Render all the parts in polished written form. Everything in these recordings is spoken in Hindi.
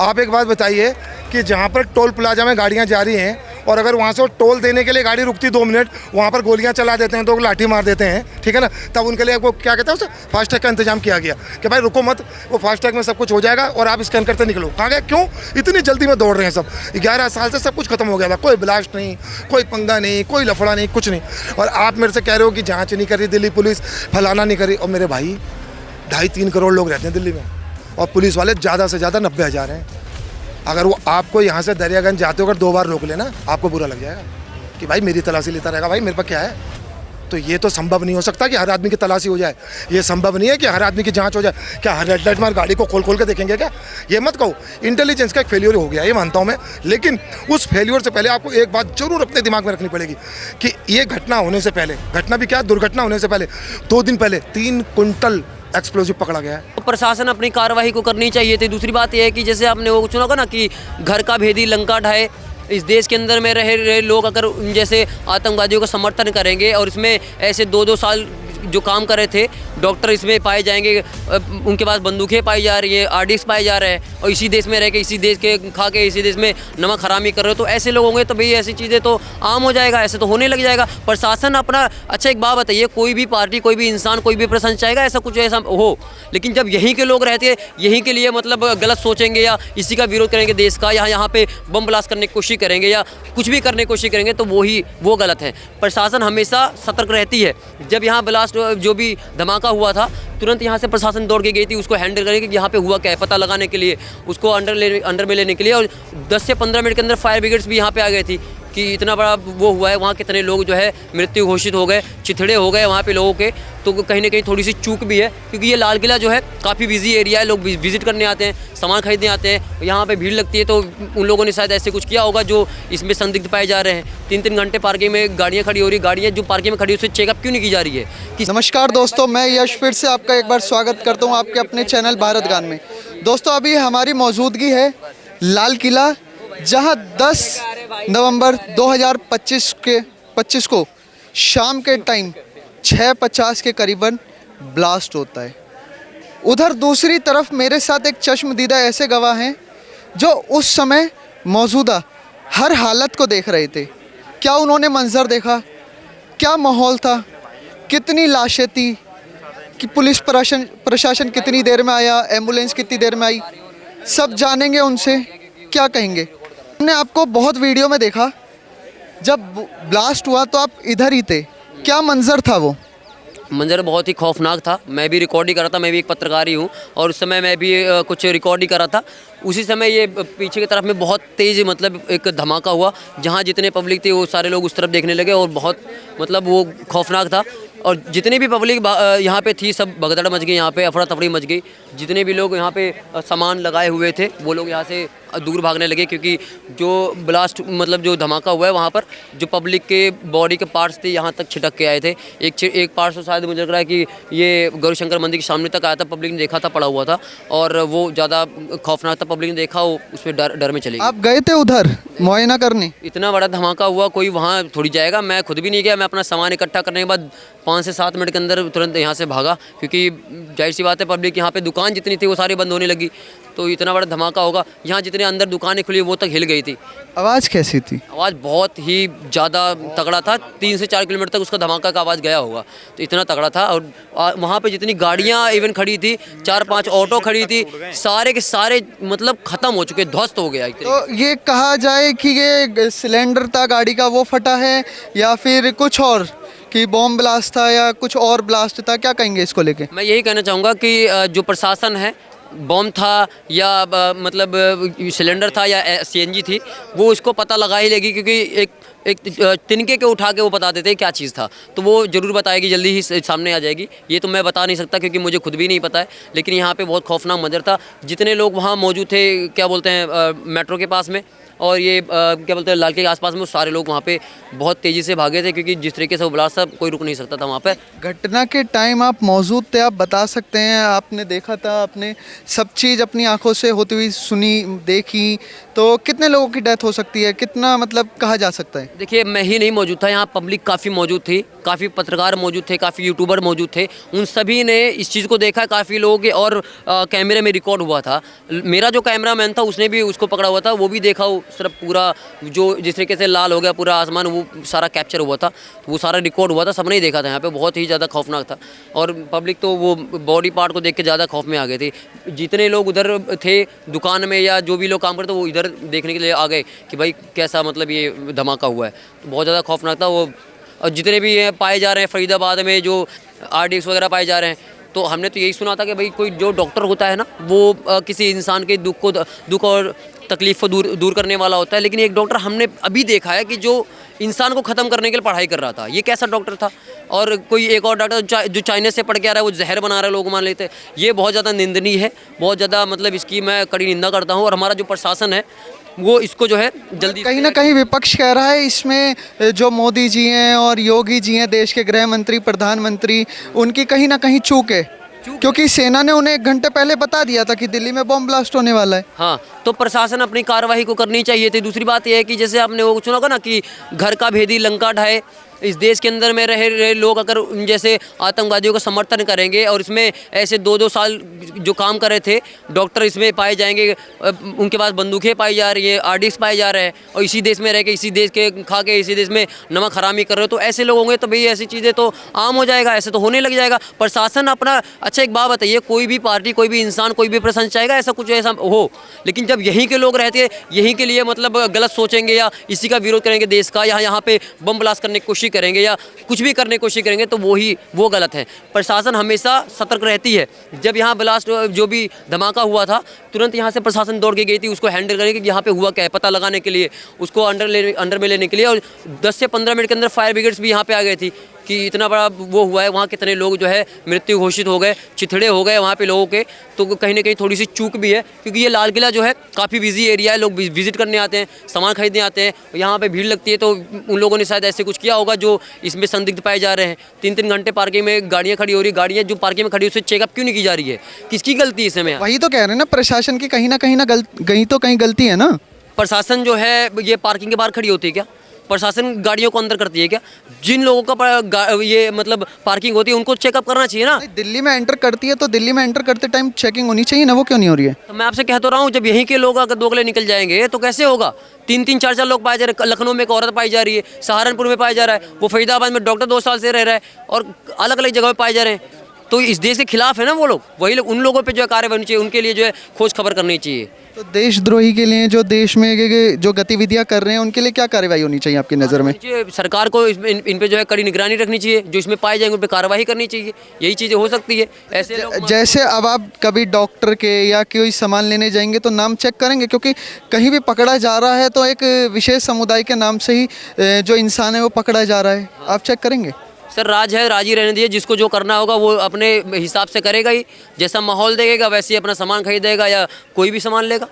आप एक बात बताइए कि जहाँ पर टोल प्लाजा में गाड़ियाँ जा रही हैं और अगर वहाँ से वो टोल देने के लिए गाड़ी रुकती 2 मिनट, वहाँ पर गोलियाँ चला देते हैं, तो लाठी मार देते हैं, ठीक है ना, तब उनके लिए वो क्या कहते हैं उसे फास्टैग का इंतजाम किया गया कि भाई रुको मत, वो फास्टैग में सब कुछ हो जाएगा और आप स्कैन करते निकलो। कहाँ गए, क्यों इतनी जल्दी में दौड़ रहे हैं सब? 11 साल से सब कुछ खत्म हो गया था, कोई ब्लास्ट नहीं, कोई पंगा नहीं, कोई लफड़ा नहीं, कुछ नहीं, और आप मेरे से कह रहे हो कि जाँच नहीं कर रही दिल्ली पुलिस, फलाना नहीं करी। और मेरे भाई 2.5-3 करोड़ लोग रहते हैं दिल्ली में और पुलिस वाले ज़्यादा से ज़्यादा 90,000 हैं। अगर वो आपको यहाँ से दरियागंज जाते हो अगर 2 बार रोक लेना, आपको बुरा लग जाएगा कि भाई मेरी तलाशी लेता रहेगा, भाई मेरे पास क्या है। तो ये तो संभव नहीं हो सकता कि हर आदमी की तलाशी हो जाए, ये संभव नहीं है कि हर आदमी की जांच हो जाए। क्या हर रेड लाइट मार गाड़ी को खोल के देखेंगे क्या? ये मत कहो। इंटेलिजेंस का एक फेल्योर हो गया, ये मानता हूँ मैं, लेकिन उस फेल्योर से पहले आपको एक बात जरूर अपने दिमाग में रखनी पड़ेगी कि ये घटना होने से पहले, घटना भी क्या, दुर्घटना होने से पहले 2 दिन पहले 3 कुंटल एक्सप्लोजिव पकड़ा गया है। तो प्रशासन अपनी कार्रवाई को करनी चाहिए थी। दूसरी बात यह है कि जैसे आपने वो सुना होगा ना कि घर का भेदी लंका ढाए, इस देश के अंदर में रह रहे लोग अगर जैसे आतंकवादियों का समर्थन करेंगे और इसमें ऐसे 2-2 साल जो काम कर रहे थे डॉक्टर इसमें पाए जाएंगे, उनके पास बंदूकें पाई जा रही है, आरडीएक्स पाए जा रहे हैं और इसी देश में रह के इसी देश के खा के इसी देश में नमक हरामी कर रहे हो, तो ऐसे लोग होंगे तो भाई ऐसी चीज़ें तो आम हो जाएगा, ऐसे तो होने लग जाएगा। प्रशासन अपना, अच्छा एक बात बताइए, कोई भी पार्टी, कोई भी इंसान, कोई भी प्रशासन चाहेगा ऐसा कुछ ऐसा हो, लेकिन जब यहीं के लोग रहते हैं, यहीं के लिए मतलब गलत सोचेंगे या इसी का विरोध करेंगे देश का, यहाँ पे बम ब्लास्ट करने की कोशिश करेंगे या कुछ भी करने की कोशिश करेंगे, तो वो गलत है। प्रशासन हमेशा सतर्क रहती है। जब यहाँ ब्लास्ट जो भी धमाका हुआ था, तुरंत यहाँ से प्रशासन दौड़ के गई थी उसको हैंडल करने कि यहाँ पे हुआ क्या है पता लगाने के लिए, उसको अंडर में लेने के लिए, और 10 से 15 मिनट के अंदर फायर ब्रिगेड्स भी यहाँ पे आ गए थी कि इतना बड़ा वो हुआ है, वहाँ कितने लोग जो है मृत्यु घोषित हो गए, चिथड़े हो गए वहाँ पे लोगों के। तो कहीं ना कहीं थोड़ी सी चूक भी है, क्योंकि ये लाल किला जो है काफ़ी बिजी एरिया है, लोग विजिट करने आते हैं, सामान खरीदने आते हैं, यहाँ पे भीड़ लगती है, तो उन लोगों ने शायद ऐसे कुछ किया होगा जो इसमें संदिग्ध पाए जा रहे हैं। 3-3 घंटे पार्किंग में गाड़ियाँ खड़ी हो रही, गाड़ियाँ जो पार्किंग में खड़ी उससे चेकअप क्यों नहीं की जा रही है? नमस्कार दोस्तों, मैं यश फिर से आपका एक बार स्वागत करता हूँ आपके अपने चैनल भारत गान में। दोस्तों अभी हमारी मौजूदगी है लाल किला, जहाँ 10 नवंबर 2025 को शाम के टाइम 6:50 के करीबन ब्लास्ट होता है। उधर दूसरी तरफ मेरे साथ एक चश्मदीदा ऐसे गवाह हैं जो उस समय मौजूदा हर हालत को देख रहे थे। क्या उन्होंने मंजर देखा, क्या माहौल था, कितनी लाशें थी, कि पुलिस प्रशासन कितनी देर में आया, एम्बुलेंस कितनी देर में आई, सब जानेंगे उनसे। क्या कहेंगे? हमने आपको बहुत वीडियो में देखा, जब ब्लास्ट हुआ तो आप इधर ही थे, क्या मंजर था? वो मंजर बहुत ही खौफनाक था। मैं भी रिकॉर्ड ही कर रहा था, मैं भी एक पत्रकार ही हूँ और उस समय मैं भी कुछ रिकॉर्ड ही कर रहा था। उसी समय ये पीछे की तरफ में बहुत तेज़ मतलब एक धमाका हुआ, जहाँ जितने पब्लिक थे वो सारे लोग उस तरफ देखने लगे और बहुत मतलब वो खौफनाक था। और जितनी भी पब्लिक यहाँ पे थी सब भगदड़ मच गई, यहाँ पे अफरा तफरी मच गई। जितने भी लोग यहाँ पे सामान लगाए हुए थे वो लोग यहाँ से दूर भागने लगे, क्योंकि जो ब्लास्ट मतलब जो धमाका हुआ है वहाँ पर जो पब्लिक के बॉडी के पार्ट्स थे यहाँ तक छिटक के आए थे। एक पार्ट्स तो शायद मुझे लग रहा है कि ये गौरीशंकर मंदिर के सामने तक आया था, पब्लिक ने देखा था, पड़ा हुआ था और वो ज़्यादा खौफनाक था। पब्लिक ने देखा, वो उस पर डर में चली गई। आप गए थे उधर मुआयना करने? इतना बड़ा धमाका हुआ, कोई वहाँ थोड़ी जाएगा। मैं खुद भी नहीं गया, मैं अपना सामान इकट्ठा करने के बाद 5 से 7 मिनट के अंदर तुरंत यहाँ से भागा, क्योंकि जाहिर सी बात है पब्लिक यहाँ पे दुकान जितनी थी वो सारी बंद होने लगी। तो इतना बड़ा धमाका होगा, यहाँ जितने अंदर दुकानें खुली वो तक हिल गई थी। आवाज़ कैसी थी? आवाज़ बहुत ही ज़्यादा तगड़ा था, 3 से 4 किलोमीटर तक उसका धमाका का आवाज़ गया होगा, तो इतना तगड़ा था। और वहाँ पे जितनी गाड़ियाँ इवन खड़ी थी, 4-5 ऑटो खड़ी थी, सारे के सारे मतलब ख़त्म हो चुके, ध्वस्त हो गया। तो ये कहा जाए कि ये सिलेंडर था गाड़ी का वो फटा है या फिर कुछ और, कि बॉम्ब ब्लास्ट था या कुछ और ब्लास्ट था? क्या कहेंगे इसको लेके? मैं यही कहना चाहूँगा कि जो प्रशासन है, बॉम्ब था या मतलब सिलेंडर था या सीएनजी थी, वो उसको पता लगा ही लेगी, क्योंकि एक तिनके के उठा के वो बता देते हैं क्या चीज़ था, तो वो ज़रूर बताएगी, जल्दी ही सामने आ जाएगी। ये तो मैं बता नहीं सकता क्योंकि मुझे खुद भी नहीं पता है, लेकिन यहाँ पे बहुत खौफनाक मंजर था। जितने लोग वहाँ मौजूद थे, क्या बोलते हैं, मेट्रो के पास में और ये क्या बोलते हैं लाल किले के आसपास में, सारे लोग वहाँ पे बहुत तेज़ी से भागे थे, क्योंकि जिस तरीके से वो ब्लास्ट था कोई रुक नहीं सकता था वहाँ पे। घटना के टाइम आप मौजूद थे, आप बता सकते हैं, आपने देखा था, आपने सब चीज़ अपनी आंखों से होती हुई सुनी, देखी, तो कितने लोगों की डेथ हो सकती है, कितना मतलब कहा जा सकता है? देखिए मैं ही नहीं मौजूद था, यहाँ पब्लिक काफ़ी मौजूद थी, काफ़ी पत्रकार मौजूद थे, काफ़ी यूट्यूबर मौजूद थे, उन सभी ने इस चीज़ को देखा, काफ़ी लोगों के और कैमरे में रिकॉर्ड हुआ था। मेरा जो कैमरामैन था उसने भी उसको पकड़ा हुआ था, वो भी देखा, वो सिर्फ पूरा जो जिस तरीके से लाल हो गया पूरा आसमान, वो सारा कैप्चर हुआ था, वो सारा रिकॉर्ड हुआ था, सबने ही देखा था। यहाँ पे बहुत ही ज़्यादा खौफनाक था और पब्लिक तो वो बॉडी पार्ट को देख के ज़्यादा खौफ में आ गए थे। जितने लोग उधर थे दुकान में या जो भी लोग काम करते वो इधर देखने के लिए आ गए कि भाई कैसा मतलब ये धमाका हुआ है, तो बहुत ज़्यादा खौफनाक था वो। और जितने भी पाए जा रहे हैं फरीदाबाद में जो RDX वगैरह पाए जा रहे हैं, तो हमने तो यही सुना था कि भाई कोई जो डॉक्टर होता है ना वो किसी इंसान के दुख और तकलीफ़ को दूर करने वाला होता है, लेकिन एक डॉक्टर हमने अभी देखा है कि जो इंसान को ख़त्म करने के लिए पढ़ाई कर रहा था, ये कैसा डॉक्टर था। और कोई एक और डॉक्टर जो चाइना से पढ़ के आ रहा है वो जहर बना रहा है, लोग मान लेते हैं। ये बहुत ज़्यादा निंदनीय है, बहुत ज़्यादा मतलब इसकी मैं कड़ी निंदा करता हूँ। और हमारा जो प्रशासन है वो इसको जो है जल्दी कहीं ना कहीं विपक्ष कह रहा है इसमें जो मोदी जी हैं और योगी जी हैं, देश के गृह मंत्री, प्रधानमंत्री, उनकी कहीं ना कहीं चूक है, क्योंकि सेना ने उन्हें 1 घंटे पहले बता दिया था कि दिल्ली में बम ब्लास्ट होने वाला है। हाँ, तो प्रशासन अपनी कार्रवाई को करनी चाहिए थी। दूसरी बात यह है कि जैसे आपने वो सुना होगा ना कि घर का भेदी लंका ढाए, इस देश के अंदर में रह रहे लोग अगर जैसे आतंकवादियों का समर्थन करेंगे और इसमें ऐसे 2-2 साल जो काम कर रहे थे डॉक्टर इसमें पाए जाएंगे, उनके पास बंदूकें पाई जा रही हैं, RDX पाए जा रहे हैं, और इसी देश में रह के इसी देश के खा के इसी देश में नमक हरामी कर रहे हो, तो ऐसे लोग होंगे तो भाई ऐसी चीज़ें तो आम हो जाएगा, ऐसे तो होने लग जाएगा। प्रशासन अपना अच्छा एक बात बताइए, कोई भी पार्टी, कोई भी इंसान, कोई भी प्रशासन चाहेगा ऐसा कुछ ऐसा हो, लेकिन जब यहीं के लोग रहते हैं यहीं के लिए मतलब गलत सोचेंगे या इसी का विरोध करेंगे देश का, यहाँ पे बम ब्लास्ट करने की कोशिश करेंगे या कुछ भी करने की कोशिश करेंगे, तो वो गलत है। प्रशासन हमेशा सतर्क रहती है। जब यहाँ ब्लास्ट जो भी धमाका हुआ था तुरंत यहाँ से प्रशासन दौड़ के गई थी उसको हैंडल करने के, यहाँ पे हुआ क्या है पता लगाने के लिए, उसको अंडर में लेने के लिए, और 10 से 15 मिनट के अंदर फायर ब्रिगेड्स भी यहाँ पे आ गई थी कि इतना बड़ा वो हुआ है, वहाँ कितने लोग जो है मृत्यु घोषित हो गए, चिथड़े हो गए वहाँ पे लोगों के। तो कहीं ना कहीं थोड़ी सी चूक भी है, क्योंकि ये लाल किला जो है काफ़ी बिजी एरिया है, लोग विजिट करने आते हैं, सामान खरीदने आते हैं, यहाँ पे भीड़ लगती है, तो उन लोगों ने शायद ऐसे कुछ किया होगा जो इसमें संदिग्ध पाए जा रहे हैं। 3-3 घंटे पार्किंग में गाड़ियाँ खड़ी हो रही, गाड़ियाँ जो पार्किंग में खड़ी उससे चेकअप क्यों नहीं की जा रही है, किसकी गलती है इसमें? वही तो कह रहे हैं ना, प्रशासन की कहीं ना कहीं गलती है ना। प्रशासन जो है ये पार्किंग के बाहर खड़ी होती है क्या? प्रशासन गाड़ियों को अंदर करती है क्या? जिन लोगों का ये मतलब पार्किंग होती है उनको चेकअप करना चाहिए ना। दिल्ली में एंटर करती है तो दिल्ली में एंटर करते टाइम चेकिंग होनी चाहिए ना, वो क्यों नहीं हो रही है? तो मैं आपसे कह तो रहा हूँ, जब यहीं के लोग अगर दोगले निकल जाएंगे तो कैसे होगा? 3-3, 4-4 लोग पाए जा रहे हैं। लखनऊ में एक औरत पाई जा रही है, सहारनपुर में पाया जा रहा है, वो फरीदाबाद में डॉक्टर 2 साल से रह रहा है, और अलग अलग जगह पाए जा रहे हैं। तो इस देश के खिलाफ है ना वो लोग, वही लोग, उन लोगों पे जो है कार्रवाई होनी चाहिए, उनके लिए जो है खोज खबर करनी चाहिए। तो देशद्रोही के लिए जो देश में जो गतिविधियां कर रहे हैं उनके लिए क्या कार्रवाई होनी चाहिए आपकी नज़र में? सरकार को इन पे जो है कड़ी निगरानी रखनी चाहिए, जो इसमें पाए जाएंगे उन पे कार्रवाई करनी चाहिए, यही चीज़ें हो सकती है। ऐसे लोग जैसे अब आप कभी डॉक्टर के या कोई सामान लेने जाएंगे तो नाम चेक करेंगे, क्योंकि कहीं भी पकड़ा जा रहा है तो एक विशेष समुदाय के नाम से ही जो इंसान है वो पकड़ा जा रहा है, आप चेक करेंगे? सर राज है, राजी रहने दिए, जिसको जो करना होगा वो अपने हिसाब से करेगा ही, जैसा माहौल देगा वैसे ही अपना सामान खरीदेगा या कोई भी सामान लेगा,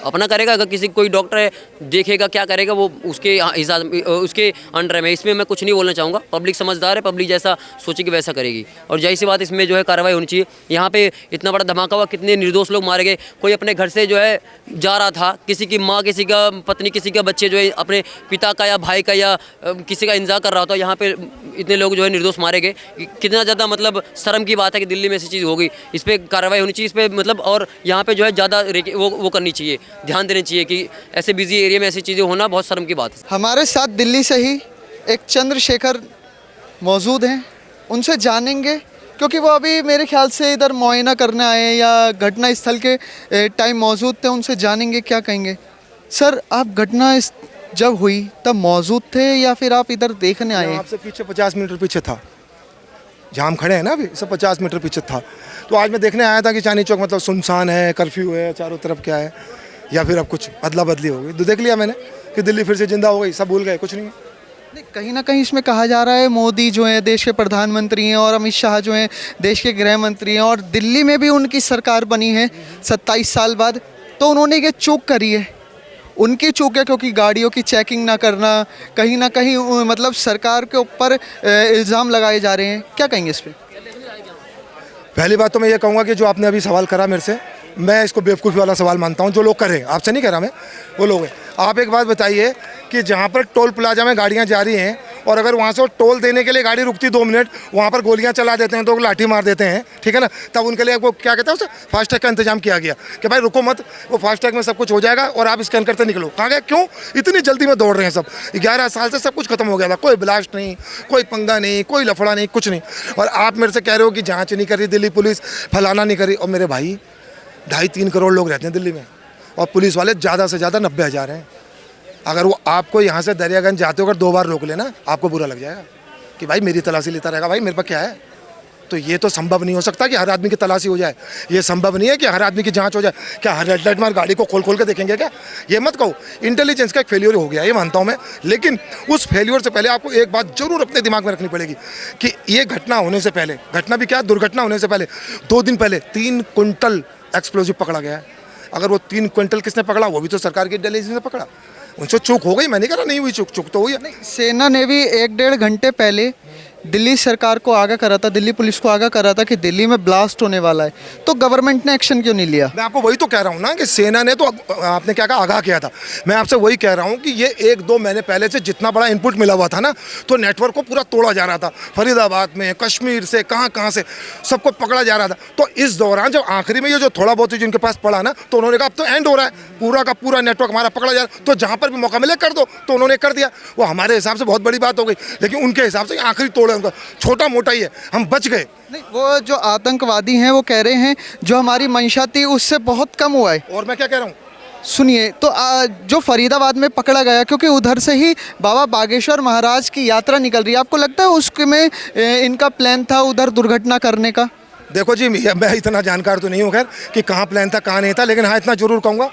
अपना करेगा। अगर किसी कोई डॉक्टर है देखेगा क्या करेगा वो उसके हिसाब उसके अंडर में, इसमें मैं कुछ नहीं बोलना चाहूँगा। पब्लिक समझदार है, पब्लिक जैसा सोचेगी वैसा करेगी, और जैसी बात इसमें जो है कार्रवाई होनी चाहिए। यहाँ पे इतना बड़ा धमाका हुआ, कितने निर्दोष लोग मारे गए। कोई अपने घर से जो है जा रहा था, किसी की माँ, किसी का पत्नी, किसी का बच्चे जो है अपने पिता का या भाई का या किसी का इंतजार कर रहा था, यहाँ पे इतने लोग जो है निर्दोष मारे गए। कितना ज़्यादा मतलब शर्म की बात है कि दिल्ली में ऐसी चीज़ हो गई। इस पर कार्रवाई होनी चाहिए, इस पर मतलब, और यहाँ पे जो है ज़्यादा वो करनी चाहिए, ध्यान देना चाहिए कि ऐसे बिजी एरिया में ऐसी चीज़ें होना बहुत शर्म की बात है। हमारे साथ दिल्ली से ही एक चंद्रशेखर मौजूद हैं, उनसे जानेंगे, क्योंकि वो अभी मेरे ख्याल से इधर मुआयना करने आए हैं या घटना स्थल के टाइम मौजूद थे, उनसे जानेंगे क्या कहेंगे। सर, आप घटना जब हुई तब मौजूद थे या फिर आप इधर देखने आए? आपसे पीछे 50 मीटर पीछे था, जहाँ हम खड़े हैं ना अभी, सब 50 मीटर पीछे था। तो आज मैं देखने आया था कि चांदनी चौक मतलब सुनसान है, कर्फ्यू है, चारों तरफ क्या है, या फिर अब कुछ अदला बदली हो गई। तो देख लिया मैंने कि दिल्ली फिर से जिंदा हो गई, सब भूल गए, कुछ नहीं। कहीं ना कहीं इसमें कहा जा रहा है मोदी जो है देश के प्रधानमंत्री हैं और अमित शाह जो हैं देश के गृह मंत्री हैं, और दिल्ली में भी उनकी सरकार बनी है 27 साल बाद, तो उन्होंने ये चूक करी है, उनकी चूक है, क्योंकि गाड़ियों की चेकिंग ना करना, कहीं ना कहीं मतलब सरकार के ऊपर इल्ज़ाम लगाए जा रहे हैं। क्या कहेंगे इस पर? पहली बात तो मैं ये कहूँगा कि जो आपने अभी सवाल करा मेरे से, मैं इसको बेवकूफ़ी वाला सवाल मानता हूँ। जो लोग करें, आपसे नहीं कह रहा मैं, वो लोग हैं। आप एक बात बताइए कि जहाँ पर टोल प्लाजा में गाड़ियाँ जा रही हैं और अगर वहाँ से वो टोल देने के लिए गाड़ी रुकती 2 मिनट, वहाँ पर गोलियाँ चला देते हैं, तो लाठी मार देते हैं, ठीक है ना। तब उनके लिए वो क्या कहते हैं उसे फास्टैग का इंतजाम किया गया कि भाई रुको मत, वो फास्टैग में सब कुछ हो जाएगा और आप स्कैन करते निकलो। कहाँ गए, क्यों इतनी जल्दी में दौड़ रहे हैं सब? 11 साल से सब कुछ खत्म हो गया था, कोई ब्लास्ट नहीं, कोई पंगा नहीं, कोई लफड़ा नहीं, कुछ नहीं। और आप मेरे से कह रहे हो कि जाँच नहीं करी दिल्ली पुलिस, फलाना नहीं करी। और मेरे भाई 2.5-3 करोड़ लोग रहते हैं दिल्ली में, और पुलिस वाले ज़्यादा से ज़्यादा 90,000 हैं। अगर वो आपको यहाँ से दरियागंज जाते हो अगर 2 बार रोक लेना, आपको बुरा लग जाएगा कि भाई मेरी तलाशी लेता रहेगा, भाई मेरे पास क्या है। तो ये तो संभव नहीं हो सकता कि हर आदमी की तलाशी हो जाए, ये संभव नहीं है कि हर आदमी की जांच हो जाए। क्या हर रेड लाइट मार गाड़ी को खोल खोल के देखेंगे क्या? ये मत कहो। इंटेलिजेंस का एक फेलियर हो गया, ये मानता हूँ मैं, लेकिन उस फेलियर से पहले आपको एक बात जरूर अपने दिमाग में रखनी पड़ेगी कि ये घटना होने से पहले, घटना भी क्या, दुर्घटना होने से पहले 2 दिन पहले 3 क्विंटल एक्सप्लोजिव पकड़ा गया है। अगर वो 3 क्विंटल किसने पकड़ा, वो भी तो सरकार की इंटेलिजेंस ने पकड़ा। उनसे चूक हो गई, मैं नहीं कह रहा नहीं हुई, चूक तो हुई है। सेना ने भी 1-1.5 घंटे पहले दिल्ली सरकार को आगाह करा था, दिल्ली पुलिस को आगाह करा था कि दिल्ली में ब्लास्ट होने वाला है, तो गवर्नमेंट ने एक्शन क्यों नहीं लिया? मैं आपको वही तो कह रहा हूँ ना कि सेना ने तो, आपने क्या कहा, आगाह किया था। मैं आपसे वही कह रहा हूँ कि ये 1-2 महीने पहले से जितना बड़ा इनपुट मिला हुआ था ना, तो नेटवर्क को पूरा तोड़ा जा रहा था। फरीदाबाद में, कश्मीर से, कहाँ से सबको पकड़ा जा रहा था। तो इस दौरान जब आखिरी में ये जो थोड़ा बहुत जिनके पास पड़ा ना, तो उन्होंने कहा अब तो एंड हो रहा है, पूरा का पूरा नेटवर्क हमारा पकड़ा जा रहा है, तो जहाँ पर भी मौका मिले कर दो। तो उन्होंने कर दिया। वो हमारे हिसाब से बहुत बड़ी बात हो गई, लेकिन उनके हिसाब से आखिरी तोड़ है उनका, छोटा मोटा ही है, हम बच गए। नहीं, वो जो आतंकवादी हैं वो कह रहे हैं जो हमारी मंशा थी उससे बहुत कम हुआ है। और मैं क्या कह रहा हूँ, सुनिए, तो जो फरीदाबाद में पकड़ा गया, क्योंकि उधर से ही बाबा बागेश्वर महाराज की यात्रा निकल रही है, आपको लगता है उसमें इनका प्लान था उधर दुर्घटना करने का? देखो जी, मैं इतना जानकार तो नहीं हूँ खैर कि कहाँ प्लान था कहाँ नहीं था, लेकिन हाँ इतना जरूर कहूँगा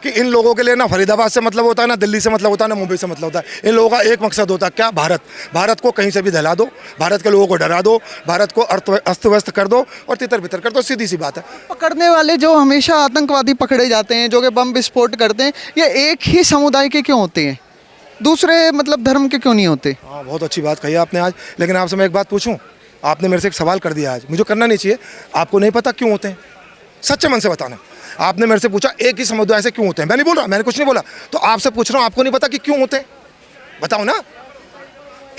कि इन लोगों के लिए ना फरीदाबाद से मतलब होता है, ना दिल्ली से मतलब होता है, ना मुंबई से मतलब होता है। इन लोगों का एक मकसद होता है, क्या, भारत को कहीं से भी दहला दो, भारत के लोगों को डरा दो, भारत को अस्त व्यस्त कर दो और तितर बितर कर दो, सीधी सी बात है। पकड़ने वाले जो हमेशा आतंकवादी पकड़े जाते हैं, जो कि बम विस्फोट करते हैं, ये एक ही समुदाय के क्यों होते हैं, दूसरे मतलब धर्म के क्यों नहीं होते? हाँ, बहुत अच्छी बात कही आपने आज। लेकिन आपसे मैं एक बात पूछूं, आपने मेरे से एक सवाल कर दिया आज, मुझे करना नहीं चाहिए। आपको नहीं पता क्यों होते हैं? सच्चे मन से बताना। आपने मेरे से पूछा एक ही समुदाय से क्यों होते हैं, मैं नहीं बोल रहा, मैंने कुछ नहीं बोला, तो आपसे पूछ रहा हूँ, आपको नहीं पता कि क्यों होते हैं? बताओ ना।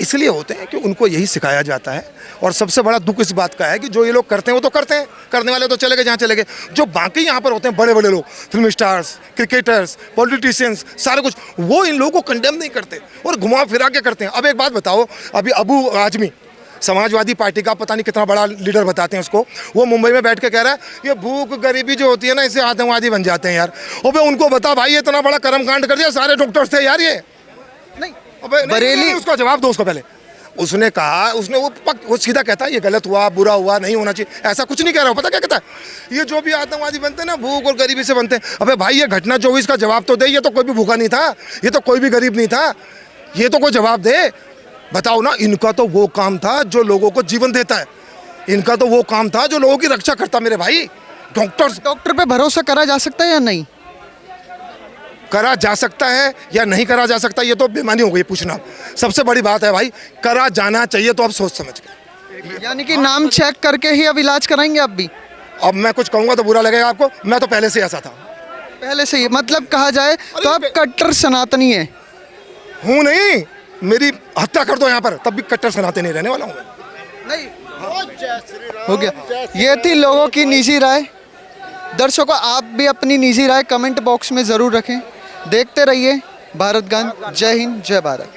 इसलिए होते हैं कि उनको यही सिखाया जाता है। और सबसे बड़ा दुख इस बात का है कि जो ये लोग करते हैं वो तो करते हैं, करने वाले तो चले गए जहाँ चले गए। जो बाकी यहाँ पर होते हैं बड़े बड़े लोग, फिल्म स्टार्स, क्रिकेटर्स, पॉलिटिशियंस, सारे कुछ, वो इन लोगों को कंडेम नहीं करते और घुमा फिरा के करते हैं। अब एक बात बताओ, अभी अबू आजमी समाजवादी पार्टी का पता नहीं कितना बड़ा लीडर बताते हैं उसको, वो मुंबई में बैठ के कह रहा है ये भूख गरीबी जो होती है ना, इससे आतंकवादी बन जाते हैं यार। अबे उनको बता भाई, ये इतना बड़ा कर्मकांड कर दिया, सारे डॉक्टर्स थे यार ये। नहीं, अबे बरेली, उसका जवाब दो उसको पहले। उसने कहा, उसने वो सीधा कहता है ये गलत हुआ, बुरा हुआ, नहीं होना चाहिए, ऐसा कुछ नहीं कह रहा। पता क्या कहता है, ये जो भी आतंकवादी बनते हैं ना, भूख और गरीबी से बनते हैं। अबे भाई, ये घटना जो हुई इसका जवाब तो दे। ये तो कोई भी भूखा नहीं था, ये तो कोई भी गरीब नहीं था, ये तो कोई जवाब दे। बताओ ना। इनका तो वो काम था जो लोगों को जीवन देता है, इनका तो वो काम था जो लोगों की रक्षा करता। मेरे भाई, डॉक्टर पे भरोसा करा जा सकता है या नहीं करा जा सकता है या नहीं करा जा सकता, ये तो बेईमानी हो गई पूछना। सबसे बड़ी बात है भाई, करा जाना चाहिए तो अब सोच समझ के, यानी कि नाम चेक करके ही अब इलाज कराएंगे आप भी? अब मैं कुछ कहूँगा तो बुरा लगेगा आपको, मैं तो पहले से ऐसा था। पहले से ही मतलब कहा जाए तो आप कट्टर सनातनी है? हूँ नहीं, मेरी हत्या कर दो यहाँ पर, तब भी कट्टर सनातनी नहीं रहने वाला हूँ मैं। नहीं, हो गया। ये थी लोगों की निजी राय। दर्शकों, आप भी अपनी निजी राय कमेंट बॉक्स में ज़रूर रखें। देखते रहिए भारत गान। जय हिंद, जय भारत।